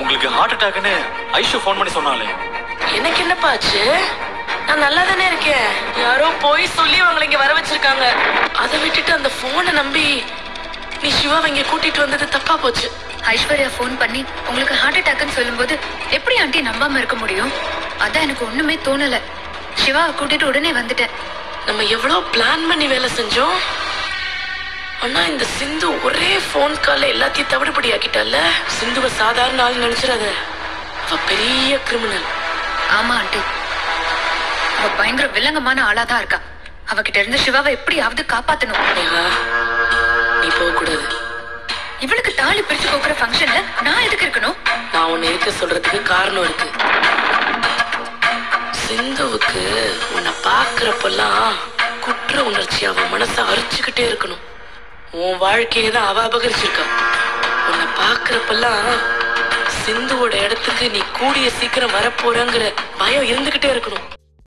உங்களுக்கு heart அட்டாக்னு Aishu phone பண்ணி சொன்னாலே. எனக்கு என்னப்பா ஆச்சு? நான் நல்லா தானே இருக்கேன். யாரோ போய் சொல்லி அவங்களை இங்க வர வச்சிருக்காங்க. அதை விட்டுட்டு அந்த போனை நம்பி நீ சிவாவை இங்க கூட்டிட்டு வந்தது தப்பா போச்சு. ஐஸ்வர்யா ஃபோன் பண்ணி உங்களுக்கு ஹார்ட் அட்டாக்னு சொல்லும்போது எப்படி ஆண்டி நம்பாம இருக்க முடியும்? அதான் எனக்கு ஒண்ணுமே தோணல. சிவாவை கூட்டிட்டு உடனே வந்துட்டேன். நம்ம எவ்வளவு பிளான் பண்ணி வேலை செஞ்சோம். ஆனா இந்த சிந்து ஒரே போன் கால்ல எல்லாத்தையும் தவிடுபடி ஆக்கிட்டால. சிந்துவ சாதாரண ஆள் நினைச்சிடாத, அவ பெரிய கிரிமினல். ஆமா ஆண்டி, அவ பயங்கர வில்லங்கமான ஆளாதான் இருக்கா. அவகிட்ட இருந்து சிவாவை எப்படியாவது காப்பாத்தணும். நீ போக கூடாது. இவளுக்கு தாலி பிரிச்சு போக்குற ஃபங்க்ஷன்ல நான் எதுக்கு இருக்கணும்? நான் உன்னை இருக்க சொல்றதுக்கு காரணம் இருக்கு. சிந்துவுக்கு உன்னை பாக்குறப்பெல்லாம் குற்ற உணர்ச்சி அவன் மனசை அரிச்சுக்கிட்டே இருக்கணும். உன் வாழ்க்கையை தான் அவ அபகரிச்சிருக்கா. உன்னை பாக்குறப்பெல்லாம் சிந்துவோட இடத்துக்கு நீ கூடிய சீக்கிரம் வரப்போறங்கிற பயம் இருந்துகிட்டே இருக்கணும்.